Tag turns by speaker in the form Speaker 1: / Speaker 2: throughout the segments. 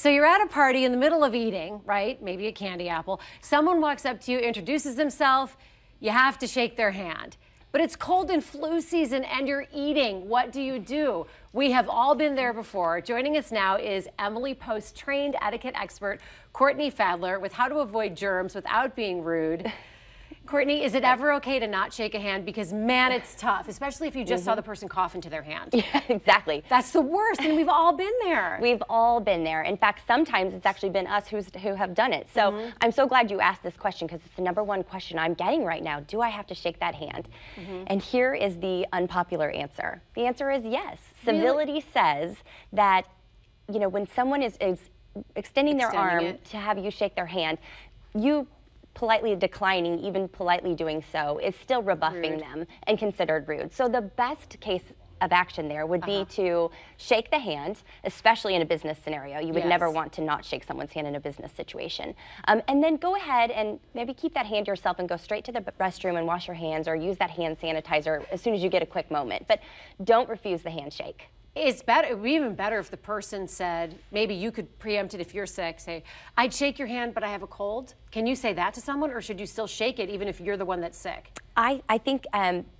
Speaker 1: So you're at a party in the middle of eating, right? Maybe a candy apple. Someone walks up to you, introduces themselves. You have to shake their hand. But it's cold and flu season and you're eating. What do? We have all been there before. Joining us now is Emily Post, trained etiquette expert, Courtney Fadler, with how to avoid germs without being rude. Courtney, is it ever okay to not shake a hand? Because, man, it's tough, especially if you just saw the person cough into their hand.
Speaker 2: Yeah, exactly.
Speaker 1: That's the worst, and we've all been there.
Speaker 2: We've all been there. In fact, sometimes it's actually been us who have done it. So I'm so glad you asked this question because it's the #1 question I'm getting right now. Do I have to shake that hand? And here is the unpopular answer. The answer is yes. Civility says that, you know, when someone is extending their arm to have you shake their hand, you politely declining, even politely doing so, is still rebuffing them and considered rude. So the best case of action there would be to shake the hand, especially in a business scenario. You would never want to not shake someone's hand in a business situation. And then go ahead and maybe keep that hand yourself and go straight to the restroom and wash your hands or use that hand sanitizer as soon as you get a quick moment. But don't refuse the handshake.
Speaker 1: It's better. It would be even better if the person said, maybe you could preempt it if you're sick, say, I'd shake your hand, but I have a cold. Can you say that to someone, or should you still shake it even if you're the one that's sick?
Speaker 2: I think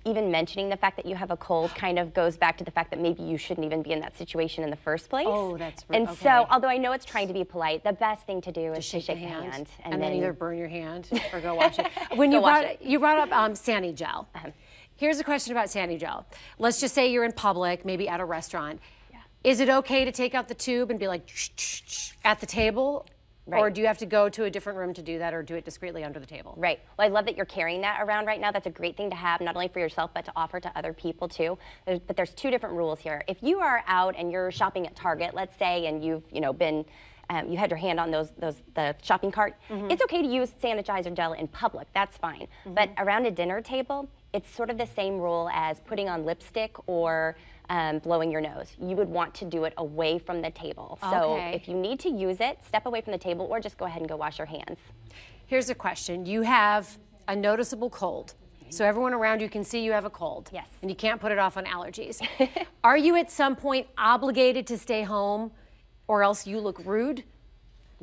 Speaker 2: even mentioning the fact that you have a cold kind of goes back to the fact that maybe you shouldn't even be in that situation in the first place.
Speaker 1: Oh, that's right.
Speaker 2: And so, although I know it's trying to be polite, the best thing to do is to shake the hand.
Speaker 1: And then either burn your hand or go wash it. When you brought up Sani gel. Here's a question about Sani gel. Let's just say you're in public, maybe at a restaurant. Is it okay to take out the tube and be like at the table? Or do you have to go to a different room to do that, or do it discreetly under the table? Right.
Speaker 2: Well, I love that you're carrying that around right now. That's a great thing to have, not only for yourself, but to offer to other people too. But there's 2 different rules here. If you are out and you're shopping at Target, let's say, and you've been you had your hand on the shopping cart, it's okay to use sanitizer gel in public. That's fine. But around a dinner table, it's sort of the same rule as putting on lipstick or blowing your nose. You would want to do it away from the table. So if you need to use it, step away from the table or just go ahead and go wash your hands.
Speaker 1: Here's a question. You have a noticeable cold. So everyone around you can see you have a cold. Yes. And you can't put it off on allergies. Are you at some point obligated to stay home or else you look rude?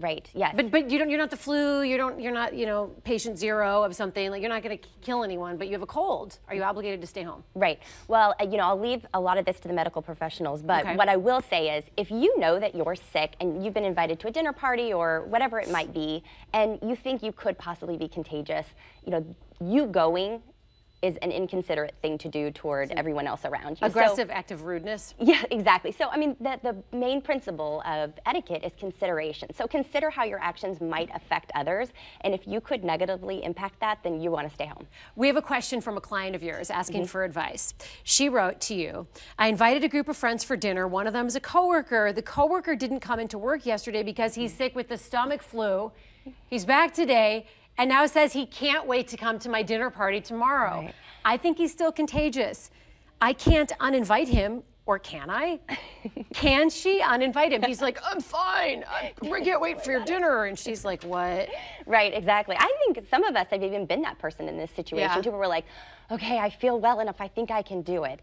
Speaker 2: Right, yes.
Speaker 1: But you're not the flu, you're not, patient 0 of something, like you're not gonna kill anyone, but you have a cold. Are you obligated to stay home?
Speaker 2: Right. Well, I'll leave a lot of this to the medical professionals, but what I will say is if you know that you're sick and you've been invited to a dinner party or whatever it might be, and you think you could possibly be contagious, you going is an inconsiderate thing to do toward everyone else around you.
Speaker 1: Aggressive act of rudeness?
Speaker 2: Yeah, exactly. So, I mean, the main principle of etiquette is consideration. So consider how your actions might affect others, and if you could negatively impact that, then you want to stay home.
Speaker 1: We have a question from a client of yours asking for advice. She wrote to you, I invited a group of friends for dinner. One of them is a coworker. The coworker didn't come into work yesterday because he's sick with the stomach flu. He's back today, and now says he can't wait to come to my dinner party tomorrow. Right. I think he's still contagious. I can't uninvite him, or can I? Can she uninvite him? He's like, I'm fine. I can't wait for your dinner. And she's like, what?
Speaker 2: Right, exactly. I think some of us have even been that person in this situation too, where we're like, okay, I feel well enough. I think I can do it.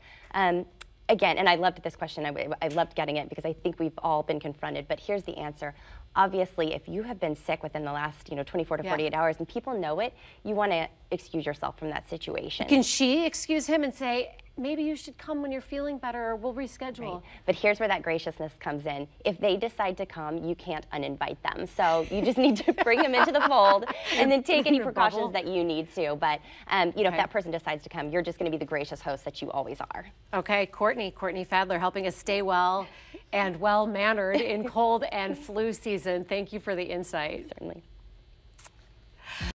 Speaker 2: Again, and I loved this question. I loved getting it because I think we've all been confronted. But here's the answer. Obviously, if you have been sick within the last 24 to 48 hours and people know it, you want to excuse yourself from that situation.
Speaker 1: Can she excuse him and say, maybe you should come when you're feeling better, or we'll reschedule?
Speaker 2: Right. But here's where that graciousness comes in. If they decide to come, you can't uninvite them. So you just need to bring them into the fold and then take any precautions that you need to. But if that person decides to come, you're just going to be the gracious host that you always are.
Speaker 1: Okay, Courtney Fadler, helping us stay well and well-mannered in cold and flu season. Thank you for the insight.
Speaker 2: Certainly.